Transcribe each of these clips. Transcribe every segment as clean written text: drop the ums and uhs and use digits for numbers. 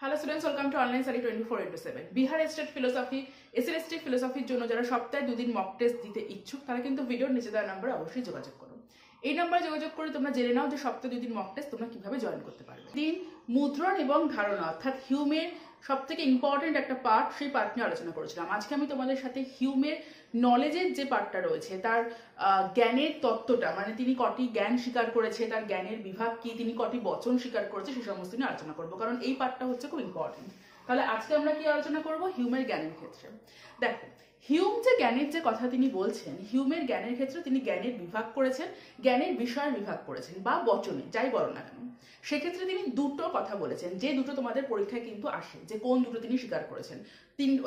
Hello students, welcome to online study 24/7। Bihar state philosophy SLST ফিলোসফির জন্য যারা সপ্তাহে 2 দিন মক টেস্ট দিতে ইচ্ছুক তারা কিন্তু ভিডিওর নিচে দেওয়া নাম্বারে অবশ্যই যোগাযোগ করো। এই নাম্বারে যোগাযোগ করে তোমরা জেনে নাও যে সপ্তাহে 2 দিন মক টেস্ট তোমরা কিভাবে জয়েন করতে পারবে। দিন মুদ্রণ এবং ধারণা অর্থাৎ হিউমের সবথেকে ইম্পর্টেন্ট একটা পার্ট, সেই পার্ট নিয়ে আলোচনা করেছিলাম। আজকে আমি তোমাদের সাথে হিউমের নলেজের যে পার্টটা রয়েছে, তার জ্ঞানের তত্ত্বটা, মানে তিনি কটি জ্ঞান স্বীকার করেছে, তার জ্ঞানের বিভাগ কি, তিনি কটি বচন স্বীকার করেছে, সে সমস্ত নিয়ে আলোচনা করবো, কারণ এই পার্টটা হচ্ছে খুব ইম্পর্টেন্ট। তাহলে আজকে আমরা কি আলোচনা করব? হিউমের জ্ঞানের ক্ষেত্রে। দেখো, হিউম যে জ্ঞানের যে কথা তিনি বলছেন, হিউমের জ্ঞানের ক্ষেত্রে তিনি জ্ঞানের বিভাগ করেছেন, জ্ঞানের বিষয়ের বিভাগ করেছেন বা বচনে, যাই বলো না কেন। সেক্ষেত্রে তিনি দুটো কথা বলেছেন, যে দুটো তোমাদের পরীক্ষায় কিন্তু আসে, যে কোন দুটো তিনি স্বীকার করেছেন।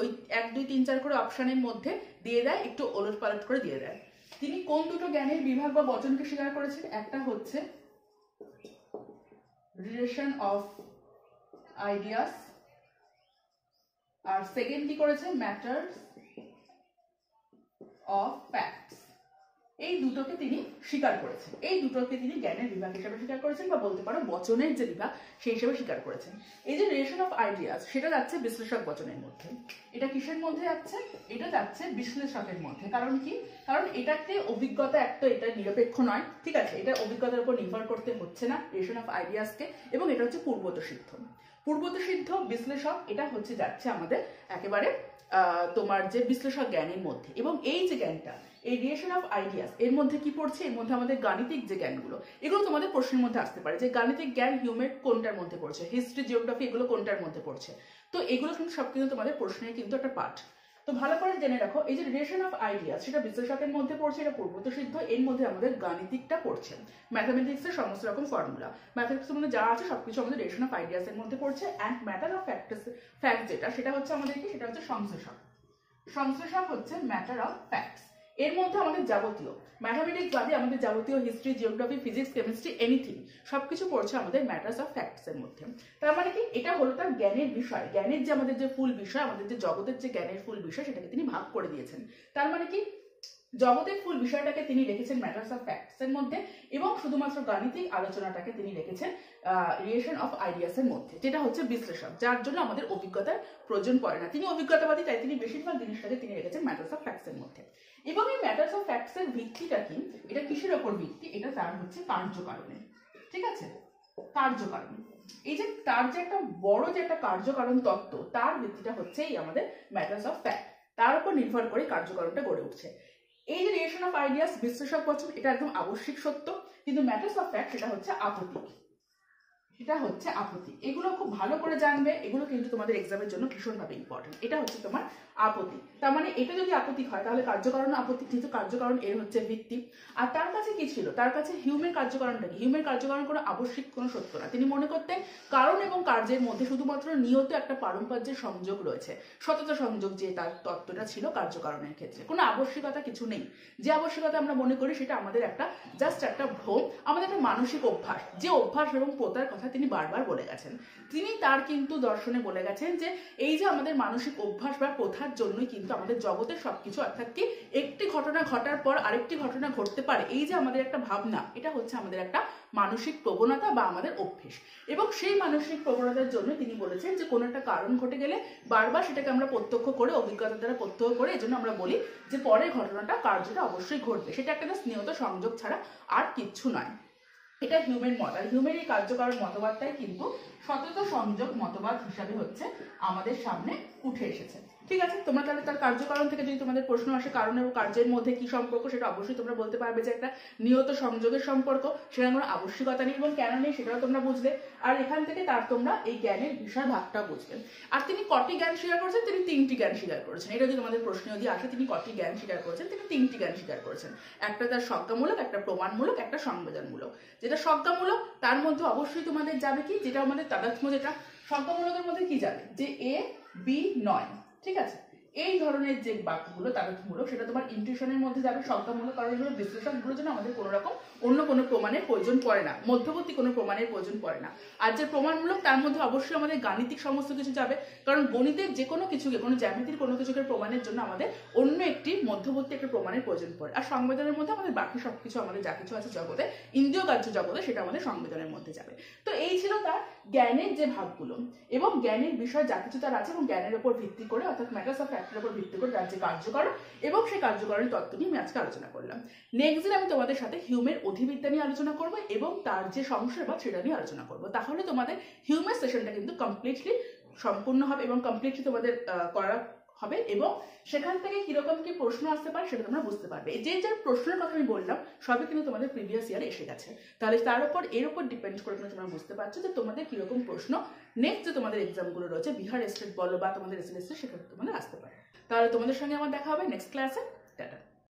ওই 1, 2, 3, 4 করে অপশনের মধ্যে দিয়ে দেয়, একটু ওলট পালট করে দিয়ে দেয়। তিনি কোন দুটো জ্ঞানের বিভাগ বা বচনকে স্বীকার করেছেন? একটা হচ্ছে রিলেশন অফ আইডিয়াস, আর সেকেন্ড কি করেছে? Matters of facts. এই দুটোকে তিনি স্বীকার করেছেন, এই দুটোকে তিনি জ্ঞানের বিভাগ হিসেবে স্বীকার করেছেন, বা বলতে পারো বচনের যে বিভাগ সেই হিসেবে স্বীকার করেছেন। এই যে রিলেশন অফ আইডিয়াস, সেটা যাচ্ছে বিশ্লেষক বচনের মধ্যে। এটা কিসের মধ্যে যাচ্ছে? এটা যাচ্ছে বিশ্লেষকের মধ্যে। কারণ কি? কারণ এটাতে অভিজ্ঞতা একটা, এটা নিরপেক্ষ নয়, ঠিক আছে, এটা অভিজ্ঞতার উপর নির্ভর করতে হচ্ছে না রিলেশন অফ আইডিয়াসকে, এবং এটা হচ্ছে পূর্বত সিদ্ধ। পূর্বত সিদ্ধ বিশ্লেষক, এটা হচ্ছে যাচ্ছে আমাদের একেবারে তোমার যে বিশ্লেষক জ্ঞানের মধ্যে। এবং এই যে জ্ঞানটা, এই রিলেশন অফ আইডিয়াস, এর মধ্যে কি পড়ছে? এর মধ্যে আমাদের গাণিতিক যে জ্ঞানগুলো, এগুলো তোমাদের প্রশ্নের মধ্যে আসতে পারে, যে গাণিতিক জ্ঞান হিউমের কোনটার মধ্যে পড়ছে, হিস্ট্রি, জিওগ্রাফি, এগুলো কোনটার মধ্যে পড়ছে। তো এগুলো কিন্তু সব কিন্তু তোমাদের প্রশ্নের কিন্তু একটা পার্ট। তো ভালো করে জেনে রাখো, এই যে রিলেশন অফ আইডিয়াস, সেটা বিশ্লেষকের মধ্যে পড়ছে, এটা পূর্বত সিদ্ধ, এর মধ্যে আমাদের গাণিতিকটা পড়ছে, ম্যাথামেটিক্সের সমস্ত রকম ফর্মুলা, ম্যাথামেটিক্সের মধ্যে যা আছে সবকিছু আমাদের রিলেশন অফ আইডিয়াস এর মধ্যে পড়ছে। অ্যান্ড ম্যাটার অফ ফ্যাক্ট যেটা, সেটা হচ্ছে আমাদের কি? সেটা হচ্ছে সংশ্লেষক। সংশ্লেষক হচ্ছে ম্যাটার অফ ফ্যাক্টস। এর মধ্যে আমাদের যাবতীয় ম্যাথামেটিক্স বাদে আমাদের যাবতীয় history, geography, physics, chemistry, anything সবকিছু পড়ছে আমাদের ম্যাটার্স অফ ফ্যাক্টস এর মধ্যে। তার মানে কি? এটা হলো তার জ্ঞানের বিষয়, জ্ঞানের যে আমাদের যে ফুল বিষয়, আমাদের যে জগতের যে জ্ঞানের ফুল বিষয়, সেটাকে তিনি ভাগ করে দিয়েছেন। তার মানে কি? জগতের ফুল বিষয়টাকে তিনি রেখেছেন ম্যাটার্স অফ ফ্যাক্টস এর মধ্যে, এবং শুধুমাত্র গাণিতিক আলোচনাটাকে তিনি রেখেছেন রিলেশন অফ আইডিয়াস এর মধ্যে, যেটা হচ্ছে বিশ্লেষক, যার জন্য আমাদের অভিজ্ঞতার প্রয়োজন পড়ে না। তিনি অভিজ্ঞতাবাদী, তাই তিনি বেশিরভাগ জিনিসটাকে তিনি রেখেছেন ম্যাটার্স অফ ফ্যাক্টস এর মধ্যে। এবং এই ম্যাটার্স অফ ফ্যাক্টস এর ভিত্তিটা কি? এটা কিসের ওপর ভিত্তি? এটা তার হচ্ছে কার্যকারণে, ঠিক আছে, কার্যকারণ। এই যে তার যে একটা বড় যে একটা কার্যকারণ তত্ত্ব, তার ভিত্তিটা হচ্ছে এই আমাদের ম্যাটার্স অফ ফ্যাক্ট, তার উপর নির্ভর করে কার্যকারণটা গড়ে উঠছে। এই যে রিলেশন অফ আইডিয়াস, বিশ্লেষক বচন, এটা একদম আবশ্যিক সত্য, কিন্তু ম্যাটার্স অফ ফ্যাক্ট সেটা হচ্ছে আপত্তিক, এটা হচ্ছে আপত্তি। এগুলো খুব ভালো করে জানবে, এগুলো কিন্তু তোমাদের এক্সামের জন্য ভীষণভাবে ইম্পর্টেন্ট। এটা হচ্ছে তোমার আপত্তি। তার মানে এটা যদি আপত্তিক হয় তাহলে কার্যকারণ আপত্তিক, যেহেতু কার্যকারণ এর হচ্ছে ভিত্তি। আর তার কাছে কি ছিল? তার কাছে হিউমের কার্যকারণটা কি? হিউমের কার্যকারণ কোনো আবশ্যিক কোনো সত্য না। তিনি মনে করতেন কারণ এবং কার্যের মধ্যে শুধুমাত্র নিয়ত একটা পারম্পর্যের সংযোগ রয়েছে, সতত সংযোগ, যে তার তত্ত্বটা ছিল কার্যকারণের ক্ষেত্রে কোনো আবশ্যিকতা কিছু নেই। যে আবশ্যিকতা আমরা মনে করি সেটা আমাদের একটা জাস্ট একটা ভ্রম, আমাদের একটা মানসিক অভ্যাস, যে অভ্যাস এবং প্রথার কথা তিনি বারবার বলে গেছেন। তিনি তার কিন্তু দর্শনে বলে গেছেন যে এই যে আমাদের মানসিক অভ্যাস বা প্রথার জন্যই কিন্তু আমাদের জগতের সবকিছু, অর্থাৎ কি একটি ঘটনা ঘটার পর আরেকটি ঘটনা ঘটতে পারে, এই যে আমাদের একটা ভাবনা, এটা হচ্ছে আমাদের একটা মানসিক প্রবণতা বা আমাদের অভ্যেস। এবং সেই মানসিক প্রবণতার জন্য তিনি বলেছেন যে কোনো একটা কারণ ঘটে গেলে বারবার সেটাকে আমরা প্রত্যক্ষ করে, অভিজ্ঞতার দ্বারা প্রত্যক্ষ করে, এজন্য আমরা বলি যে পরের ঘটনাটা, কার্যটা অবশ্যই ঘটবে, সেটা একটা স্নেহত সংযোগ ছাড়া আর কিচ্ছু নয়। এটা হিউমের মত। আর হিউমের এই কার্যকারণ মতবাদটাই কিন্তু সতত সংযোগ মতবাদ হিসাবে হচ্ছে আমাদের সামনে উঠে এসেছে, ঠিক আছে। তোমরা তাহলে তার কার্যকারণ থেকে যদি তোমাদের প্রশ্ন আসে কারণ এবং কার্যের মধ্যে কি সম্পর্ক, সেটা অবশ্যই তোমরা বলতে পারবে যে একটা নিয়ত সংযোগের সম্পর্ক, সেটা কোনো আবশ্যিকতা নেই এবং কেন নেই সেটাও তোমরা বুঝলে। আর এখান থেকে তার তোমরা এই জ্ঞানের বিষয় ভাগটাও বুঝবে। আর তিনি কটি জ্ঞান স্বীকার করেছেন? তিনি 3টি জ্ঞান স্বীকার করেছেন। এটা যদি তোমাদের প্রশ্ন যদি আসে তিনি কটি জ্ঞান স্বীকার করেছেন, তিনি 3টি জ্ঞান স্বীকার করেছেন। একটা তার সংজ্ঞামূলক, একটা প্রমাণমূলক, একটা সংবেদনমূলক। যেটা সংজ্ঞামূলক তার মধ্যে অবশ্যই তোমাদের যাবে কি, যেটা আমাদের তাদাত্ম্য, যেটা সংজ্ঞামূলকের মধ্যে কি যাবে, যে এ বি নয়, ঠিক আছে, এই ধরনের যে বাক্যগুলো তারকমূলক সেটা তোমার ইনটিউশনের মধ্যে যাবে, সংখ্যামূলক, কারণ এগুলো বিশ্লেষণগুলোর জন্য আমাদের কোনো রকম অন্য কোনো প্রমাণের প্রয়োজন পড়ে না, মধ্যবর্তী কোনো প্রমাণের প্রয়োজন পড়ে না। আর যে প্রমাণমূলক তার মধ্যে অবশ্যই আমাদের গাণিতিক সমস্ত কিছু যাবে, কারণ গণিতের যে কোনো কিছুকে, কোনো জ্যামিতির কোনো কিছুকে প্রমাণের জন্য আমাদের অন্য একটি মধ্যবর্তী একটা প্রমাণের প্রয়োজন পড়ে। আর সংবেদনের মধ্যে আমাদের বাকি সবকিছু, আমাদের যা কিছু আছে জগতে, ইন্দ্রিয় কার্য জগতে, সেটা আমাদের সংবেদনের মধ্যে যাবে। তো এই ছিল তার জ্ঞানের যে ভাগগুলো, এবং জ্ঞানের বিষয় যা কিছু তার আছে এবং জ্ঞানের উপর ভিত্তি করে, অর্থাৎ ম্যাটার্স অফ ফ্যাক্টের উপর ভিত্তি করে তার যে কার্যকরণ এবং সেই কার্যকরণের তত্ত্ব নিয়ে আমি আজকে আলোচনা করলাম। নেক্সট দিন আমি তোমাদের সাথে হিউমের অধিবিদ্যা নিয়ে আলোচনা করবো এবং তার যে সংশয় বা সেটা নিয়ে আলোচনা করবো। তাহলে তোমাদের হিউমের সেশনটা কিন্তু কমপ্লিটলি সম্পূর্ণ হবে এবং কমপ্লিটলি তোমাদের করা হবে, এবং সেখান থেকে কিরকম কি প্রশ্ন আসতে পারে সেটা তোমরা বুঝতে পারবে। যে যে প্রশ্নের কথা আমি বললাম সবই কিন্তু তোমাদের প্রিভিয়াস ইয়ারে এসে গেছে, তাহলে তার উপর এর উপর ডিপেন্ড করে তোমরা বুঝতে পারছো যে তোমাদের কিরকম প্রশ্ন নেক্সট যে তোমাদের এক্সামগুলো রয়েছে, বিহার স্টেট বলো বা তোমাদের এসএলএসসি, সেখানে তোমাদের আসতে পারে। তাহলে তোমাদের সঙ্গে আমার দেখা হবে নেক্সট ক্লাসে। টাটা।